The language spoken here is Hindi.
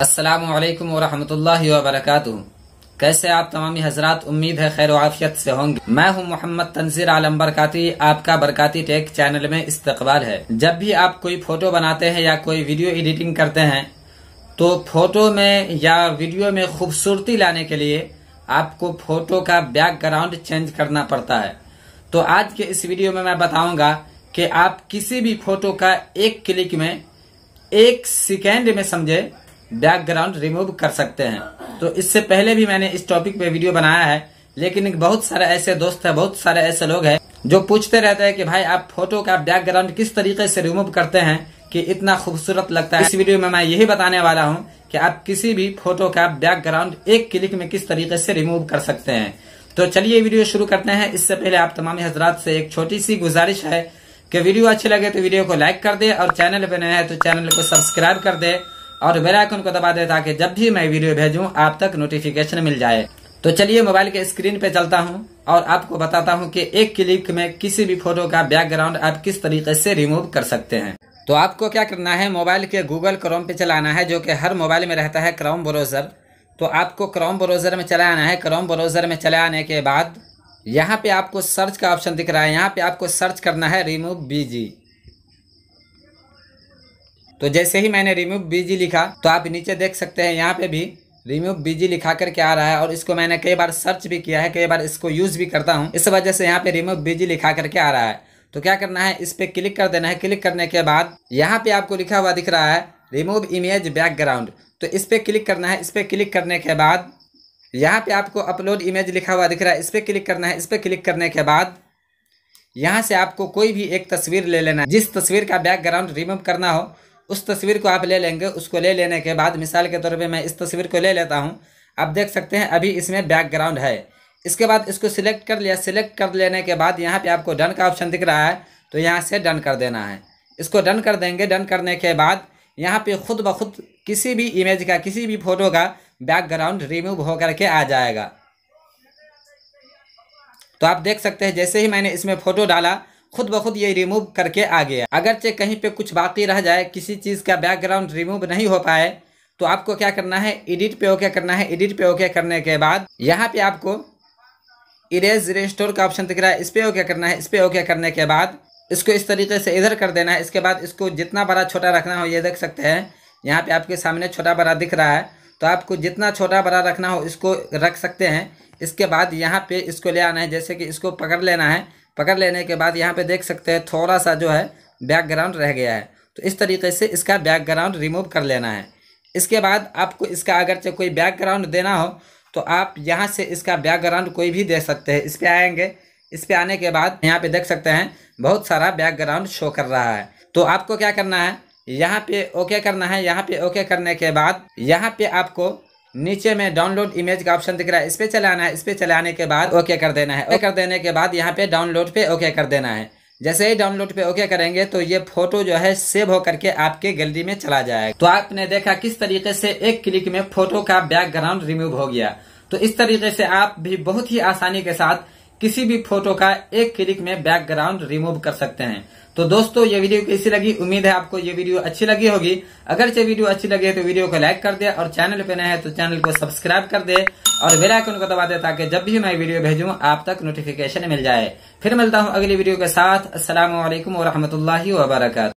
अस्सलामुअलैकुम वरहमतुल्लाहि वबरकातुहू। कैसे आप तमामी हजरात, उम्मीद है खैर आफियत से होंगे। मैं हूं मोहम्मद तंजीर आलम बरकाती, आपका बरकाती टेक चैनल में इस्तकबाल है। जब भी आप कोई फोटो बनाते हैं या कोई वीडियो एडिटिंग करते हैं तो फोटो में या वीडियो में खूबसूरती लाने के लिए आपको फोटो का बैकग्राउंड चेंज करना पड़ता है। तो आज के इस वीडियो में मैं बताऊंगा कि आप किसी भी फोटो का एक क्लिक में, एक सेकेंड में समझे, बैकग्राउंड रिमूव कर सकते हैं। तो इससे पहले भी मैंने इस टॉपिक पे वीडियो बनाया है, लेकिन बहुत सारे ऐसे दोस्त हैं, बहुत सारे ऐसे लोग हैं जो पूछते रहते हैं कि भाई आप फोटो का बैकग्राउंड किस तरीके से रिमूव करते हैं कि इतना खूबसूरत लगता है। इस वीडियो में मैं यही बताने वाला हूं कि आप किसी भी फोटो का बैकग्राउंड एक क्लिक में किस तरीके से रिमूव कर सकते हैं। तो चलिए वीडियो शुरू करते हैं। इससे पहले आप तमाम हजरात से एक छोटी सी गुजारिश है कि वीडियो अच्छी लगे तो वीडियो को लाइक कर दे, और चैनल पे नए हैं तो चैनल को सब्सक्राइब कर दे और बेल आइकन को दबा दे ताकि जब भी मैं वीडियो भेजूं आप तक नोटिफिकेशन मिल जाए। तो चलिए मोबाइल के स्क्रीन पे चलता हूं और आपको बताता हूं कि एक क्लिक में किसी भी फोटो का बैकग्राउंड आप किस तरीके से रिमूव कर सकते हैं। तो आपको क्या करना है, मोबाइल के गूगल क्रोम पे चलाना है, जो कि हर मोबाइल में रहता है क्रोम ब्राउजर। तो आपको क्रोम ब्राउजर में चला आना है। क्रोम ब्राउजर में चले आने के बाद यहाँ पे आपको सर्च का ऑप्शन दिख रहा है, यहाँ पे आपको सर्च करना है रिमूव बीजी। तो जैसे ही मैंने रिमूव बीजी लिखा तो आप नीचे देख सकते हैं यहाँ पे भी रिमूव बीजी लिखा करके आ रहा है, और इसको मैंने कई बार सर्च भी किया है, कई बार इसको यूज भी करता हूँ, इस वजह से यहाँ पे रिमूव बीजी लिखा करके आ रहा है। तो क्या करना है, इस पे क्लिक कर देना है। क्लिक करने के बाद यहाँ पे आपको लिखा हुआ दिख रहा है रिमूव इमेज बैकग्राउंड। तो इस पे क्लिक करना है। इस पे क्लिक करने के बाद यहाँ पे आपको अपलोड इमेज लिखा हुआ दिख रहा है, इस पे क्लिक करना है। इस पे क्लिक करने के बाद यहाँ से आपको कोई भी एक तस्वीर ले लेना है। जिस तस्वीर का बैकग्राउंड रिमूव करना हो उस तस्वीर को आप ले लेंगे। उसको ले लेने के बाद मिसाल के तौर पे मैं इस तस्वीर को ले लेता हूँ। आप देख सकते हैं अभी इसमें बैकग्राउंड है। इसके बाद इसको सिलेक्ट कर लिया। सिलेक्ट कर लेने के बाद यहाँ पे आपको डन का ऑप्शन दिख रहा है, तो यहाँ से डन कर देना है। इसको डन कर देंगे। डन करने के बाद यहाँ पे खुद ब खुद किसी भी इमेज का, किसी भी फोटो का बैकग्राउंड रिमूव होकर के आ जाएगा। तो आप देख सकते हैं जैसे ही मैंने इसमें फोटो डाला खुद ब खुद ये रिमूव करके आ गया। अगरचे कहीं पे कुछ बाकी रह जाए, किसी चीज़ का बैकग्राउंड रिमूव नहीं हो पाए, तो आपको क्या करना है, एडिट पे ओके करना है। एडिट पे ओके करने के बाद यहाँ पे आपको इरेज रिस्टोर का ऑप्शन दिख रहा है, इस पे ओके करना है। इस पे ओके करने के बाद इसको इस तरीके से इधर कर देना है। इसके बाद इसको जितना बड़ा छोटा रखना हो, ये देख सकते हैं यहाँ पे आपके सामने छोटा बड़ा दिख रहा है, तो आपको जितना छोटा बड़ा रखना हो इसको रख सकते हैं। इसके बाद यहाँ पे इसको ले आना है, जैसे कि इसको पकड़ लेना है। पकड़ लेने के बाद यहाँ पे देख सकते हैं थोड़ा सा जो है बैकग्राउंड रह गया है, तो इस तरीके से इसका बैकग्राउंड रिमूव कर लेना है। इसके बाद आपको इसका अगर कोई बैकग्राउंड देना हो तो आप यहाँ से इसका बैकग्राउंड कोई भी दे सकते हैं। इस पे आएंगे। इस पे आने के बाद यहाँ पे देख सकते हैं बहुत सारा बैकग्राउंड शो कर रहा है। तो आपको क्या करना है, यहाँ पे ओके करना है। यहाँ पे ओके करने के बाद यहाँ पे आपको नीचे में डाउनलोड इमेज का ऑप्शन दिख रहा है, इस पे चले आना है। इस पे चले आने के बाद ओके कर देना है। ओके कर देने के बाद यहाँ पे डाउनलोड पे ओके कर देना है। जैसे ही डाउनलोड पे ओके करेंगे तो ये फोटो जो है सेव होकर के आपके गैलरी में चला जाएगा। तो आपने देखा किस तरीके से एक क्लिक में फोटो का बैकग्राउंड रिमूव हो गया। तो इस तरीके से आप भी बहुत ही आसानी के साथ किसी भी फोटो का एक क्लिक में बैकग्राउंड रिमूव कर सकते हैं। तो दोस्तों ये वीडियो कैसी लगी, उम्मीद है आपको ये वीडियो अच्छी लगी होगी। अगर ये वीडियो अच्छी लगे तो वीडियो को लाइक कर दे, और चैनल पे नए हैं तो चैनल को सब्सक्राइब कर दे और बेल आइकन को दबा दे ताकि जब भी मैं वीडियो भेजूं आप तक नोटिफिकेशन मिल जाए। फिर मिलता हूं अगली वीडियो के साथ। अस्सलामु अलैकुम व रहमतुल्लाहि व बरकातुहू।